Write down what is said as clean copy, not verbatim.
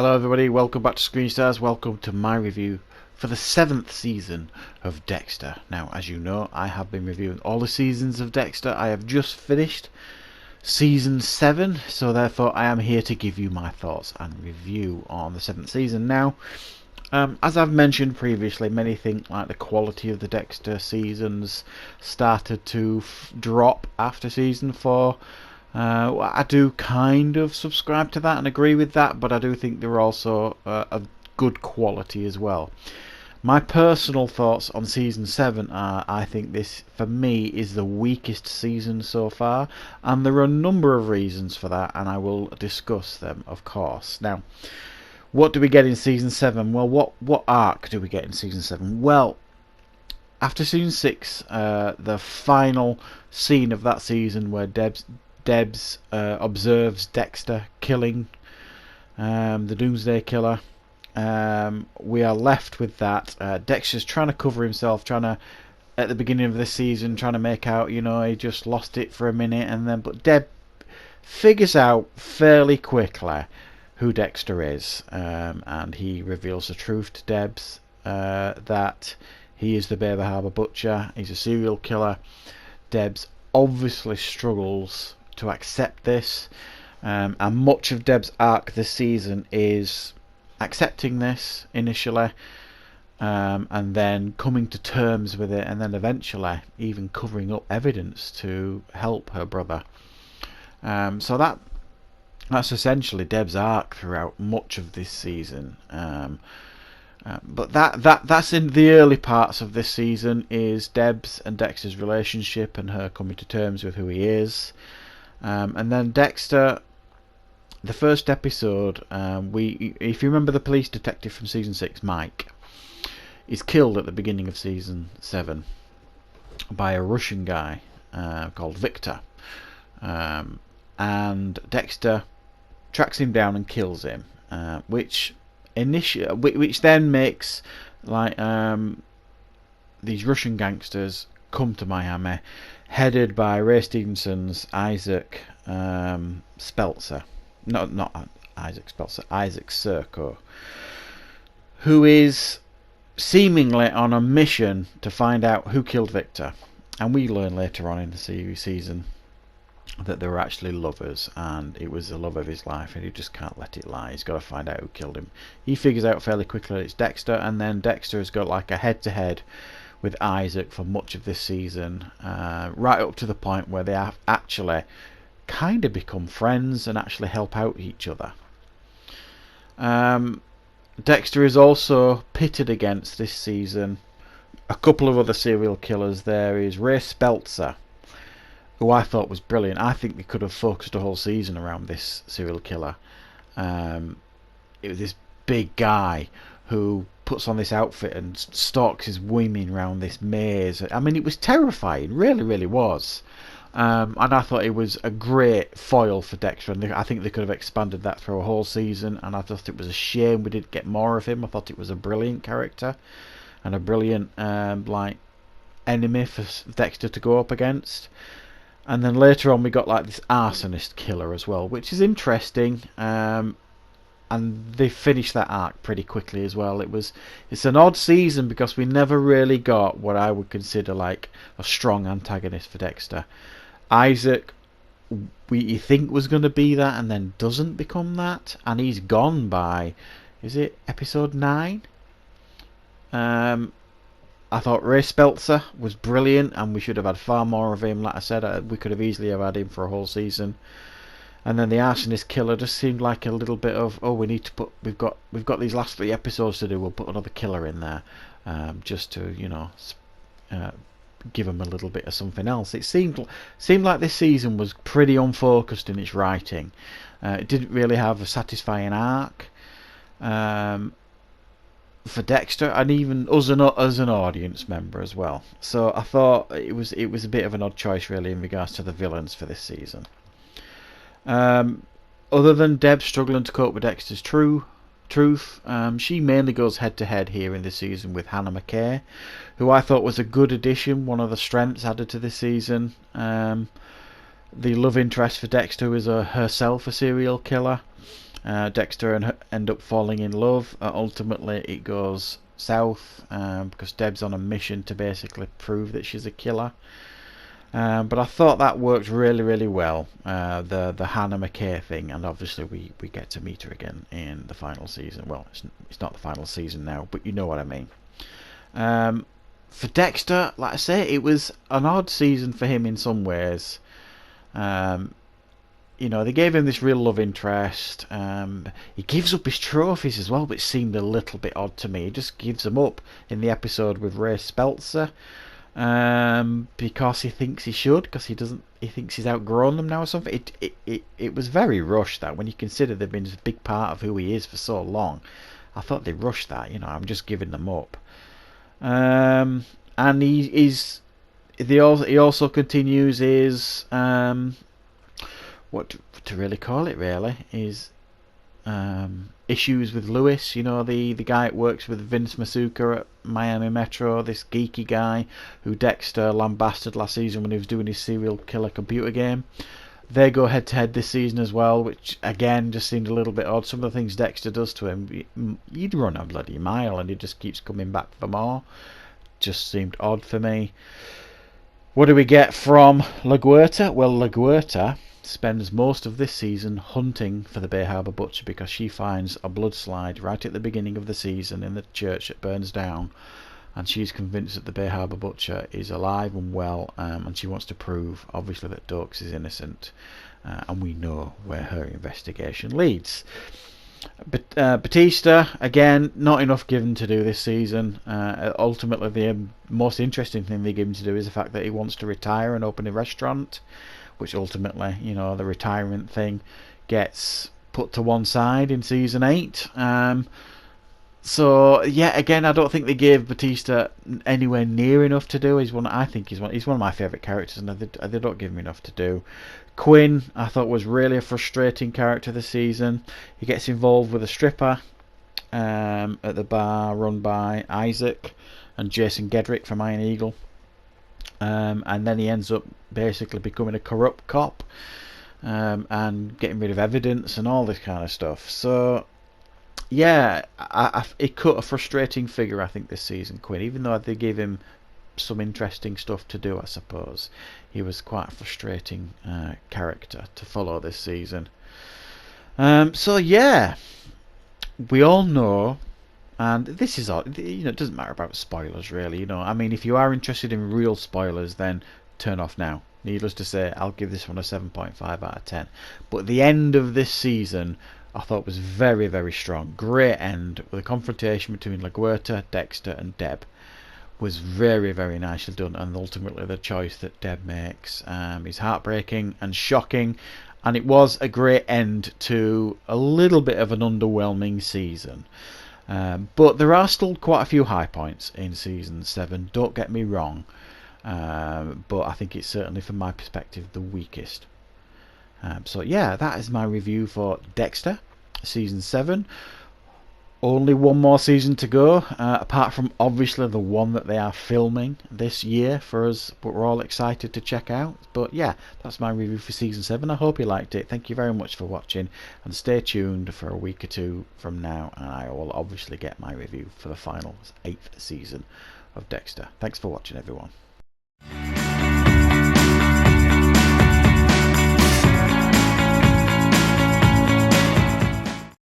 Hello everybody, welcome back to Screen Stars, welcome to my review for the 7th season of Dexter. Now, as you know, I have been reviewing all the seasons of Dexter. I have just finished season 7, so therefore I am here to give you my thoughts and review on the 7th season. Now, as I've mentioned previously, many think like the quality of the Dexter seasons started to drop after season 4. I do kind of subscribe to that and agree with that, but I do think they're also of good quality as well. My personal thoughts on season 7 are, I think this, for me, is the weakest season so far, and there are a number of reasons for that, and I will discuss them, of course. Now, what do we get in season 7? Well, what arc do we get in season 7? Well, after season 6, the final scene of that season where Debs observes Dexter killing the Doomsday Killer. We are left with that. Dexter's trying to cover himself, at the beginning of this season, trying to make out, he just lost it for a minute, but Deb figures out fairly quickly who Dexter is, and he reveals the truth to Debs, that he is the Baber Harbour Butcher. He's a serial killer. Debs obviously struggles to accept this, and much of Deb's arc this season is accepting this initially, and then coming to terms with it, and then eventually even covering up evidence to help her brother. So that's essentially Deb's arc throughout much of this season. But that's in the early parts of this season, is Deb's and Dexter's relationship and her coming to terms with who he is. And then Dexter, the first episode, if you remember the police detective from season 6, Mike, is killed at the beginning of season 7 by a Russian guy called Victor, and Dexter tracks him down and kills him, which then makes these Russian gangsters come to Miami, headed by Ray Stevenson's Isaac Speltzer. Not Isaac Speltzer, Isaac Serco, who is seemingly on a mission to find out who killed Victor. And we learn later on in the season that they were actually lovers, and it was the love of his life, and he just can't let it lie. He's got to find out who killed him. He figures out fairly quickly that it's Dexter, and then Dexter has got like a head-to-head with Isaac for much of this season, right up to the point where they have actually kind of become friends and actually help out each other. Dexter is also pitted against this season a couple of other serial killers. There is Ray Speltzer, who I thought was brilliant. I think they could have focused a whole season around this serial killer. It was this big guy who puts on this outfit and stalks his women around this maze. I mean, it was terrifying, really was. And I thought it was a great foil for Dexter, and I think they could have expanded that through a whole season, and I thought it was a shame we didn't get more of him. I thought it was a brilliant character and a brilliant enemy for Dexter to go up against. And then later on we got like this arsonist killer as well, which is interesting, and they finished that arc pretty quickly as well. It's an odd season because we never really got what I would consider like a strong antagonist for Dexter. Isaac, you think was going to be that, and then doesn't become that, and he's gone by, is it episode 9? I thought Ray Speltzer was brilliant, and we should have had far more of him. Like I said, we could have easily have had him for a whole season. And then the arsonist killer just seemed like a little bit of, we need to put, we've got these last 3 episodes to do, we'll put another killer in there, just to give him a little bit of something else. It seemed like this season was pretty unfocused in its writing. It didn't really have a satisfying arc for Dexter, and even us as an audience member as well. So I thought it was a bit of an odd choice really in regards to the villains for this season. Other than Deb struggling to cope with Dexter's truth, she mainly goes head to head here in this season with Hannah McKay, who I thought was a good addition, one of the strengths added to this season. The love interest for Dexter is herself a serial killer, Dexter end up falling in love. Ultimately, it goes south because Deb's on a mission to basically prove that she's a killer. But I thought that worked really, really well. The Hannah McKay thing, and obviously we get to meet her again in the final season. Well, it's not the final season now, but you know what I mean. For Dexter, like I say, it was an odd season for him in some ways. You know, they gave him this real love interest. He gives up his trophies as well, which seemed a little bit odd to me. He just gives them up in the episode with Ray Speltzer. Because he thinks he should, because he thinks he's outgrown them now or something. It was very rushed, that, when you consider they've been a big part of who he is for so long. I thought they rushed that, you know, I'm just giving them up. And he also continues his what to really call it, really, is issues with Lewis, you know, the guy that works with Vince Masuka at Miami Metro, this geeky guy who Dexter lambasted last season when he was doing his serial killer computer game. They go head to head this season as well, which again just seemed a little bit odd. Some of the things Dexter does to him, you'd run a bloody mile and he just keeps coming back for more. Just seemed odd for me. What do we get from LaGuerta? Well, LaGuerta spends most of this season hunting for the Bay Harbour Butcher because she finds a blood slide right at the beginning of the season in the church that burns down, and she's convinced that the Bay Harbour Butcher is alive and well, and she wants to prove, obviously, that Dokes is innocent, and we know where her investigation leads. But Batista, again, not enough given to do this season. Ultimately, the most interesting thing they give him to do is the fact that he wants to retire and open a restaurant, which ultimately, you know, the retirement thing gets put to one side in season 8. So yeah, again, I don't think they gave Batista anywhere near enough to do. I think he's one of my favourite characters, and they don't give him enough to do. Quinn, I thought, was really a frustrating character this season. He gets involved with a stripper at the bar run by Isaac and Jason Gedrick from Iron Eagle. And then he ends up basically becoming a corrupt cop and getting rid of evidence and all this kind of stuff. So yeah, it cut a frustrating figure, I think, this season, Quinn. Even though they gave him some interesting stuff to do, I suppose, he was quite a frustrating character to follow this season. So yeah, we all know. And this is all, you know, it doesn't matter about spoilers, really. You know, I mean, if you are interested in real spoilers, then turn off now. Needless to say, I'll give this one a 7.5 out of 10. But the end of this season, I thought, was very, very strong. Great end with a confrontation between LaGuerta, Dexter, and Deb. Was very, very nicely done, and ultimately the choice that Deb makes is heartbreaking and shocking. And it was a great end to a little bit of an underwhelming season. But there are still quite a few high points in season 7, don't get me wrong, but I think it's certainly, from my perspective, the weakest. So yeah, that is my review for Dexter season 7. Only one more season to go, apart from obviously the one that they are filming this year for us, but we're all excited to check out. But yeah, that's my review for season 7. I hope you liked it. Thank you very much for watching, and stay tuned for a week or two from now, and I will obviously get my review for the final 8th season of Dexter. Thanks for watching, everyone.